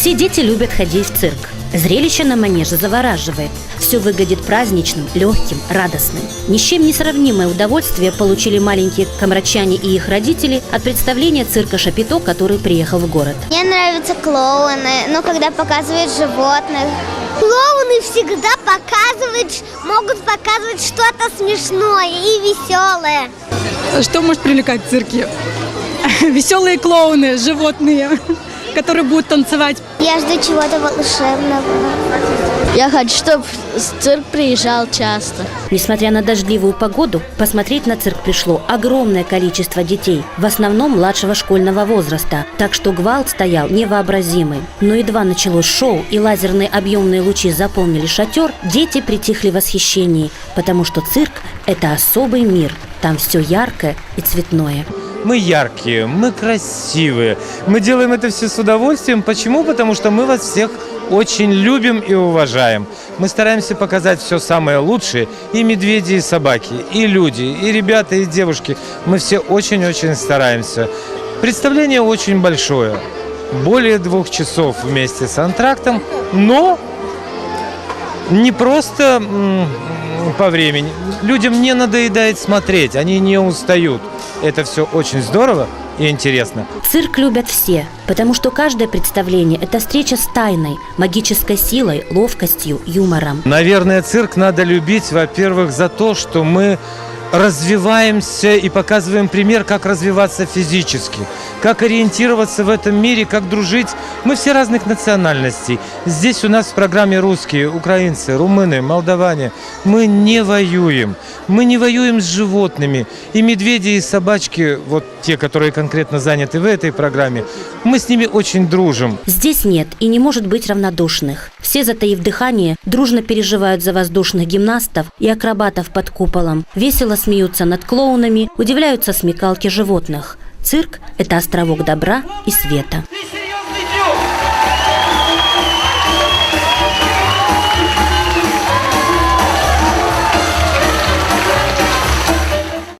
Все дети любят ходить в цирк. Зрелище на манеже завораживает. Все выглядит праздничным, легким, радостным. Ни с чем не сравнимое удовольствие получили маленькие камрачане и их родители от представления цирка «Шапито», который приехал в город. Мне нравятся клоуны, когда показывают животных. Клоуны всегда могут показывать что-то смешное и веселое. Что может привлекать в цирке? Веселые клоуны, животные, которые будут танцевать. Я жду чего-то волшебного. Я хочу, чтобы цирк приезжал часто. Несмотря на дождливую погоду, посмотреть на цирк пришло огромное количество детей, в основном младшего школьного возраста, так что гвалт стоял невообразимый. Но едва началось шоу и лазерные объемные лучи заполнили шатер, дети притихли в восхищении, потому что цирк – это особый мир, там все яркое и цветное. Мы яркие, мы красивые, мы делаем это все с удовольствием. Почему? Потому что мы вас всех очень любим и уважаем. Мы стараемся показать все самое лучшее. И медведи, и собаки, и люди, и ребята, и девушки. Мы все очень-очень стараемся. Представление очень большое. Более 2 часов вместе с антрактом. Но не просто по времени. Людям не надоедает смотреть, они не устают. Это все очень здорово и интересно. Цирк любят все, потому что каждое представление – это встреча с тайной, магической силой, ловкостью, юмором. Наверное, цирк надо любить, во-первых, за то, что мы развиваемся и показываем пример, как развиваться физически, как ориентироваться в этом мире, как дружить. Мы все разных национальностей. Здесь у нас в программе русские, украинцы, румыны, молдаване. Мы не воюем. Мы не воюем с животными. И медведи, и собачки, вот те, которые конкретно заняты в этой программе, мы с ними очень дружим. Здесь нет и не может быть равнодушных. Все, затаив дыхание, дружно переживают за воздушных гимнастов и акробатов под куполом, весело смеются над клоунами, удивляются смекалке животных. Цирк – это островок добра и света.